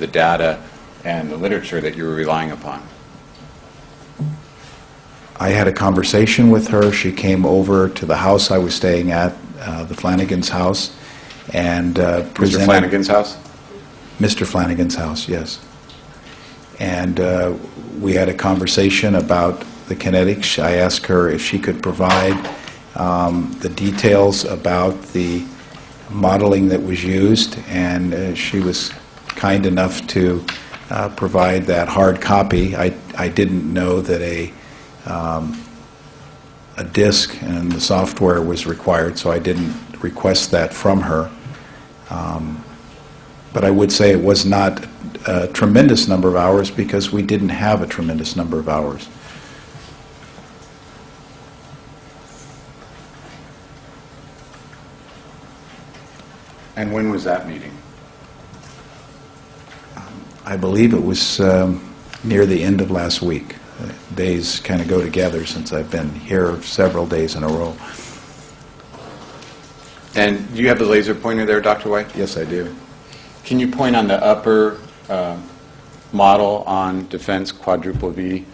the data and the literature that you were relying upon? I had a conversation with her. She came over to the house I was staying at, the Flanagan's house, and presented... Mr. Flanagan's house? Mr. Flanagan's house, yes. And we had a conversation about the kinetics. I asked her if she could provide the details about the modeling that was used, and she was kind enough to provide that hard copy. I didn't know that a disk and the software was required, so I didn't request that from her. But I would say it was not a tremendous number of hours because we didn't have a tremendous number of hours. And when was that meeting? I believe it was near the end of last week. Days kind of go together since I've been here several days in a row. And do you have the laser pointer there, Dr. White? Yes, I do. Can you point on the upper model on defense quadruple V?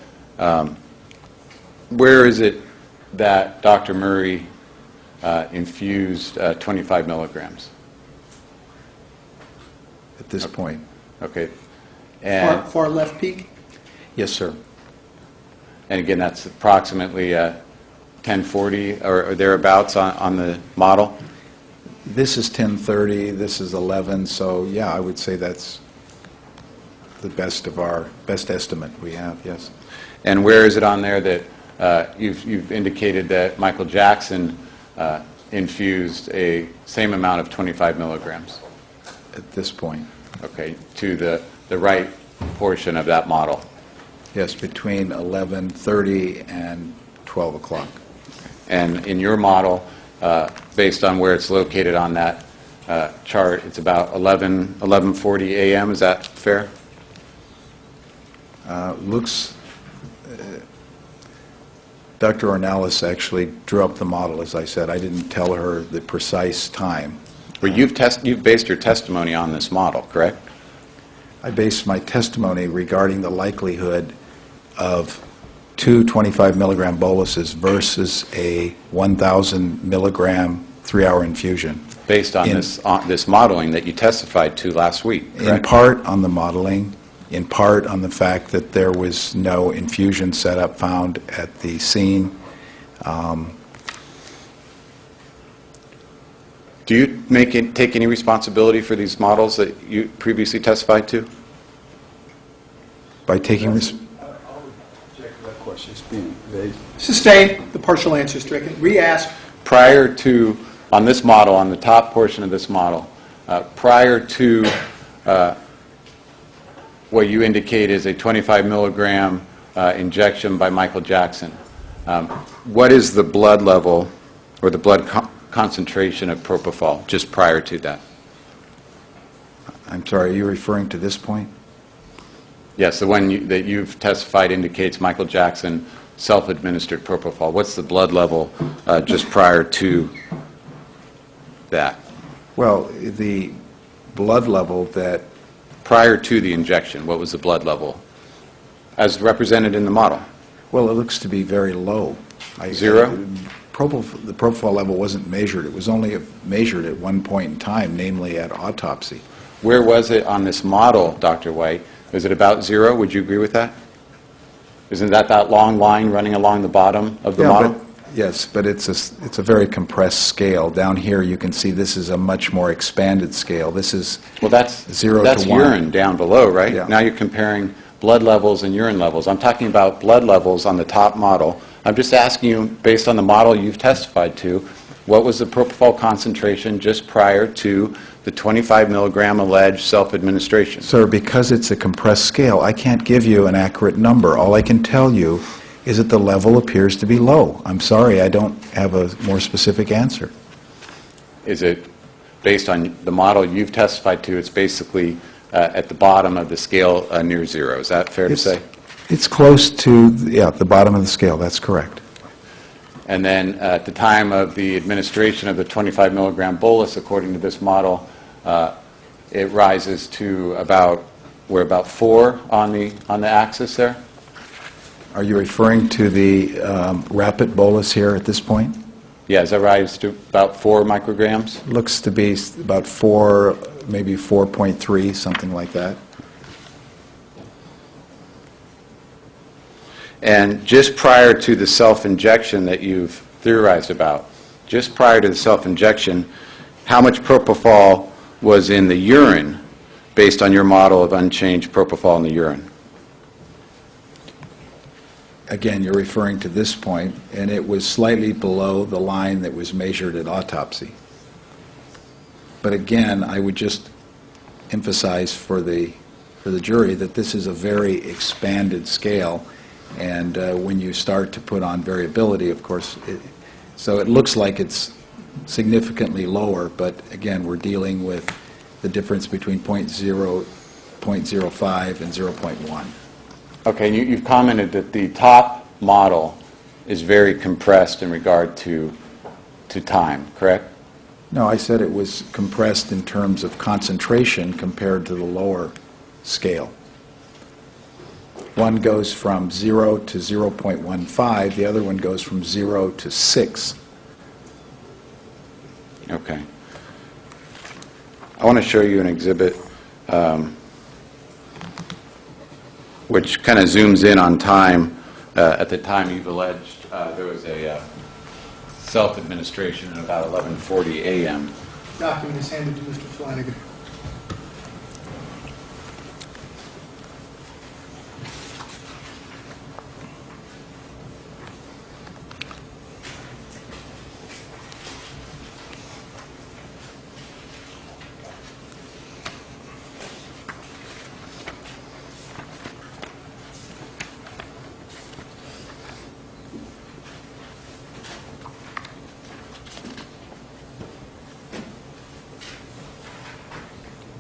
Where is it that Dr. Murray infused 25 milligrams? At this point. Okay. And Far left peak? Yes, sir. And again, that's approximately 1040 or thereabouts on the model? This is 1030, this is 11, so yeah, I would say that's the best estimate we have, yes. And where is it on there that you've indicated that Michael Jackson infused a same amount of 25 milligrams? At this point. Okay, to the right portion of that model. Yes, between 11:30 and 12 o'clock. And in your model, based on where it's located on that chart, it's about 11:40 a.m. Is that fair? Dr. Ornelas actually drew up the model, as I said. I didn't tell her the precise time. Well, you've based your testimony on this model, correct? I based my testimony regarding the likelihood of 2 25 milligram boluses versus a 1,000 milligram 3-hour infusion. Based on this modeling that you testified to last week, correct? In part on the modeling, in part on the fact that there was no infusion setup found at the scene. Do you take any responsibility for these models that you previously testified to? By taking this... I'll object to that question. It's being vague. Sustain the partial answer stricken. Re-ask. Prior to, on this model, on the top portion of this model, prior to what you indicate is a 25 milligram injection by Michael Jackson, what is the blood level or the blood concentration of propofol just prior to that? I'm sorry, are you referring to this point? Yes, the one that you've testified indicates Michael Jackson self-administered propofol. What's the blood level just prior to that? Well, the blood level that... Prior to the injection, what was the blood level as represented in the model? Well, it looks to be very low. Zero? The propofol level wasn't measured. It was only measured at one point in time, namely at autopsy. Where was it on this model, Dr. White? Is it about zero? Would you agree with that? Isn't that long line running along the bottom of the model? Yes, but it's a very compressed scale. Down here you can see this is a much more expanded scale. This is 0 to 1. That's urine down below, right? Yeah. Now you're comparing blood levels and urine levels. I'm talking about blood levels on the top model. I'm just asking you, based on the model you've testified to, what was the propofol concentration just prior to the 25 milligram alleged self-administration? Sir, because it's a compressed scale, I can't give you an accurate number. All I can tell you is that the level appears to be low. I'm sorry, I don't have a more specific answer. Is it based on the model you've testified to, it's basically at the bottom of the scale near zero. Is that fair to say? It's close to, the bottom of the scale. That's correct. And then at the time of the administration of the 25 milligram bolus, according to this model, it rises to about we're about 4 on the axis there. Are you referring to the rapid bolus here at this point? Yeah, is that right? It's to about 4 micrograms? Looks to be about 4, maybe 4.3, something like that. And just prior to the self-injection that you've theorized about, just prior to the self-injection, how much propofol was in the urine based on your model of unchanged propofol in the urine? Again, you're referring to this point, and it was slightly below the line that was measured at autopsy. But again, I would just emphasize for the jury that this is a very expanded scale, and when you start to put on variability, of course, so it looks like it's significantly lower, but again, we're dealing with the difference between 0.0, 0.05, and 0.1. Okay, and you've commented that the top model is very compressed in regard to time, correct? No, I said it was compressed in terms of concentration compared to the lower scale. One goes from 0 to 0.15, the other one goes from 0 to 6. Okay. I want to show you an exhibit which kind of zooms in on time. At the time you've alleged there was a self-administration at about 11:40 a.m. Document is handed to Mr. Flanagan.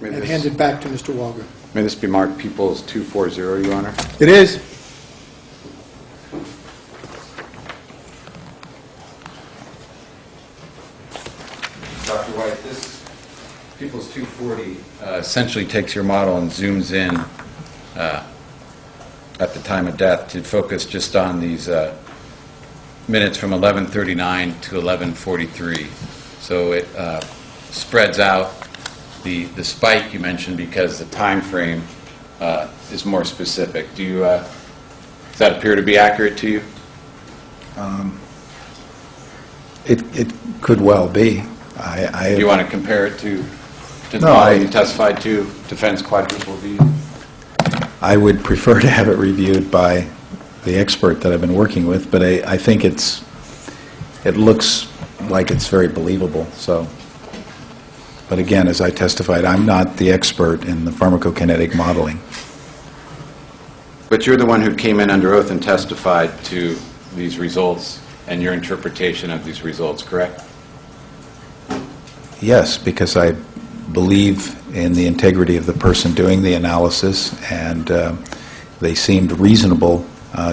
And handed back to Mr. Walger. May this be marked Peoples 240, Your Honor? It is. Dr. White, this Peoples 240 essentially takes your model and zooms in at the time of death to focus just on these minutes from 11:39 to 11:43. So it spreads out the spike you mentioned because the time frame is more specific. Does that appear to be accurate to you? It could well be. Do you want to compare it to the No, model you testified to, defense quadruple V? I would prefer to have it reviewed by the expert that I've been working with, but I think it looks like it's very believable. So, but again, as I testified, I'm not the expert in the pharmacokinetic modeling. But you're the one who came in under oath and testified to these results and your interpretation of these results, correct? Yes, because I believe in the integrity of the person doing the analysis, and they seemed reasonable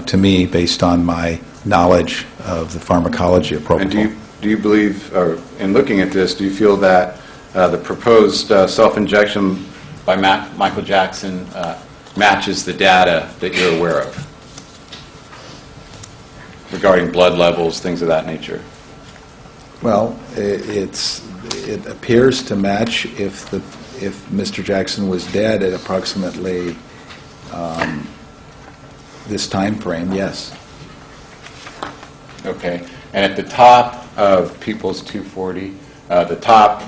to me based on my knowledge of the pharmacology of propofol. And do you believe, or in looking at this, do you feel that the proposed self-injection by Michael Jackson matches the data that you're aware of regarding blood levels, things of that nature? Well, it appears to match if Mr. Jackson was dead at approximately this time frame, yes. Okay. And at the top of Peoples 240, the top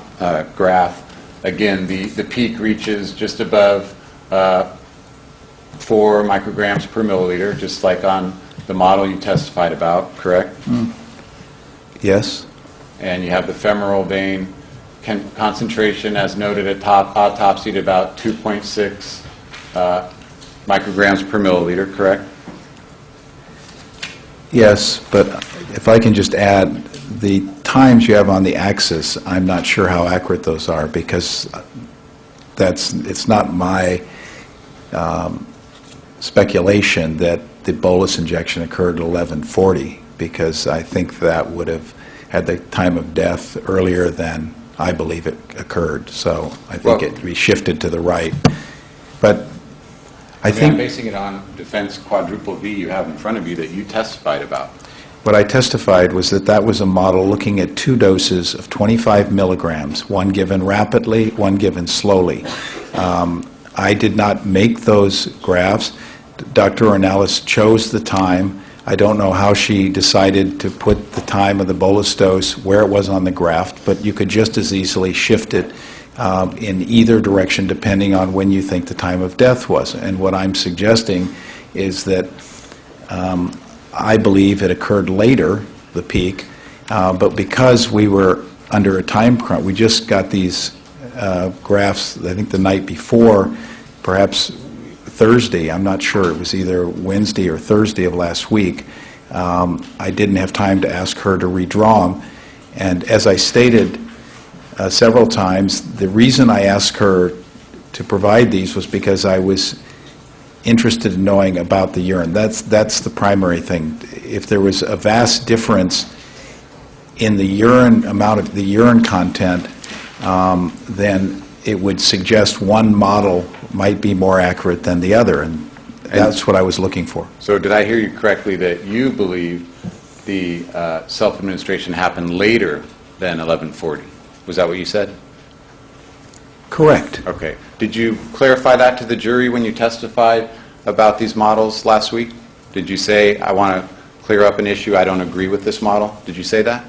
graph, again, the peak reaches just above 4 micrograms per milliliter, just like on the model you testified about, correct? Yes. And you have the femoral vein concentration, as noted at top autopsy, at about 2.6 micrograms per milliliter, correct? Yes, but if I can just add, the times you have on the axis, I'm not sure how accurate those are, because it's not my speculation that the bolus injection occurred at 11:40, because I think that would have had the time of death earlier than I believe it occurred. So I think it be shifted to the right. But I'm think basing it on defense quadruple V you have in front of you that you testified about. what I testified was that that was a model looking at 2 doses of 25 milligrams, one given rapidly, one given slowly. I did not make those graphs. Dr. Ornelas chose the time. I don't know how she decided to put the time of the bolus dose where it was on the graph, but you could just as easily shift it in either direction depending on when you think the time of death was. And what I'm suggesting is that I believe it occurred later, the peak, but because we were under a time crunch, we just got these graphs, I think the night before, perhaps Thursday, I'm not sure, it was either Wednesday or Thursday of last week. I didn't have time to ask her to redraw them, and as I stated several times, the reason I asked her to provide these was because I was interested in knowing about the urine. That's the primary thing. If there was a vast difference in the urine amount of the urine content, then it would suggest one model might be more accurate than the other, and that's what I was looking for. So did I hear you correctly that you believe the self-administration happened later than 11:40? Was that what you said? Correct. Okay. Did you clarify that to the jury when you testified about these models last week? Did you say, I want to clear up an issue, I don't agree with this model? Did you say that?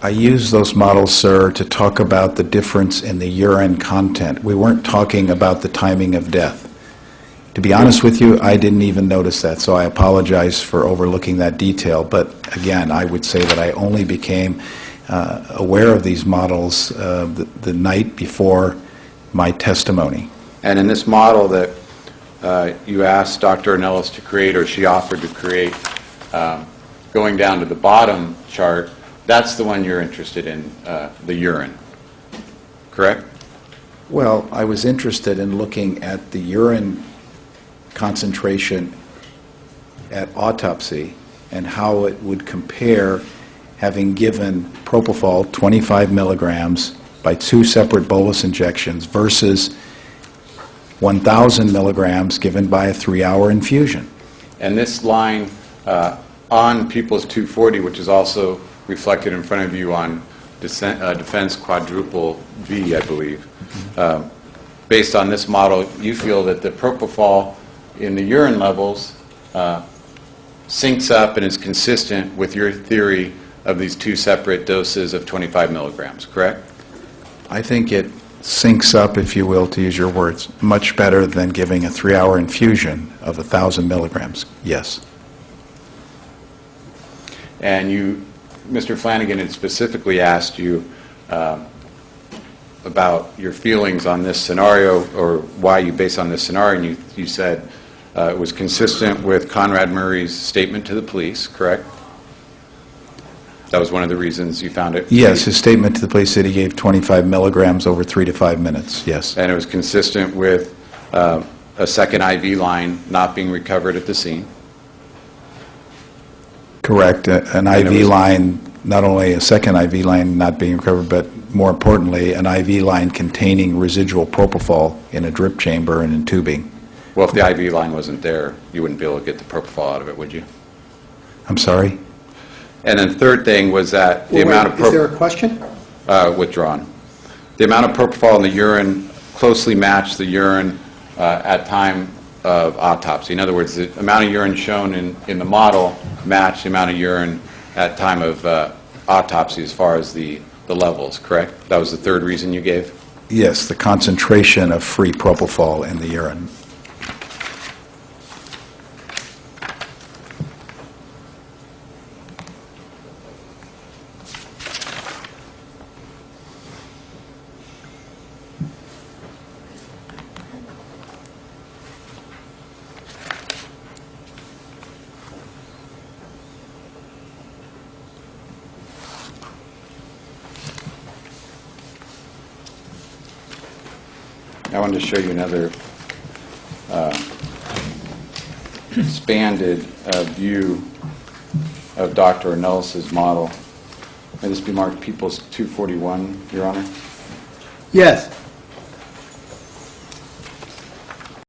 I used those models, sir, to talk about the difference in the urine content. We weren't talking about the timing of death. To be honest with you, I didn't even notice that, so I apologize for overlooking that detail. But again, I would say that I only became aware of these models the night before my testimony. And in this model that you asked Dr. Ornelas to create, or she offered to create, going down to the bottom chart, that's the one you're interested in, the urine, correct? Well, I was interested in looking at the urine concentration at autopsy and how it would compare having given propofol 25 milligrams by 2 separate bolus injections versus 1,000 milligrams given by a 3-hour infusion. And this line on People's 240, which is also reflected in front of you on defense quadruple V, I believe, based on this model, you feel that the propofol in the urine levels syncs up and is consistent with your theory of these 2 separate doses of 25 milligrams, correct? I think it syncs up, if you will, to use your words, much better than giving a 3-hour infusion of 1,000 milligrams, yes. And you, Mr. Flanagan had specifically asked you about your feelings on this scenario, or why you base on this scenario, and you said it was consistent with Conrad Murray's statement to the police, correct? That was one of the reasons you found it? Yes, his statement to the police said he gave 25 milligrams over 3 to 5 minutes, yes. And it was consistent with a second IV line not being recovered at the scene? Correct. An IV line, not only a second IV line not being recovered, but more importantly, an IV line containing residual propofol in a drip chamber and in tubing. Well, if the IV line wasn't there, you wouldn't be able to get the propofol out of it, would you? I'm sorry? And then the third thing was that the amount of Is there a question? withdrawn. The amount of propofol in the urine closely matched the urine at time of autopsy. In other words, the amount of urine shown in the model matched the amount of urine at time of autopsy as far as the levels, correct? That was the third reason you gave? Yes, the concentration of free propofol in the urine. I wanted to show you another expanded view of Dr. Ornelas' model. May this be marked People's 241, Your Honor? Yes.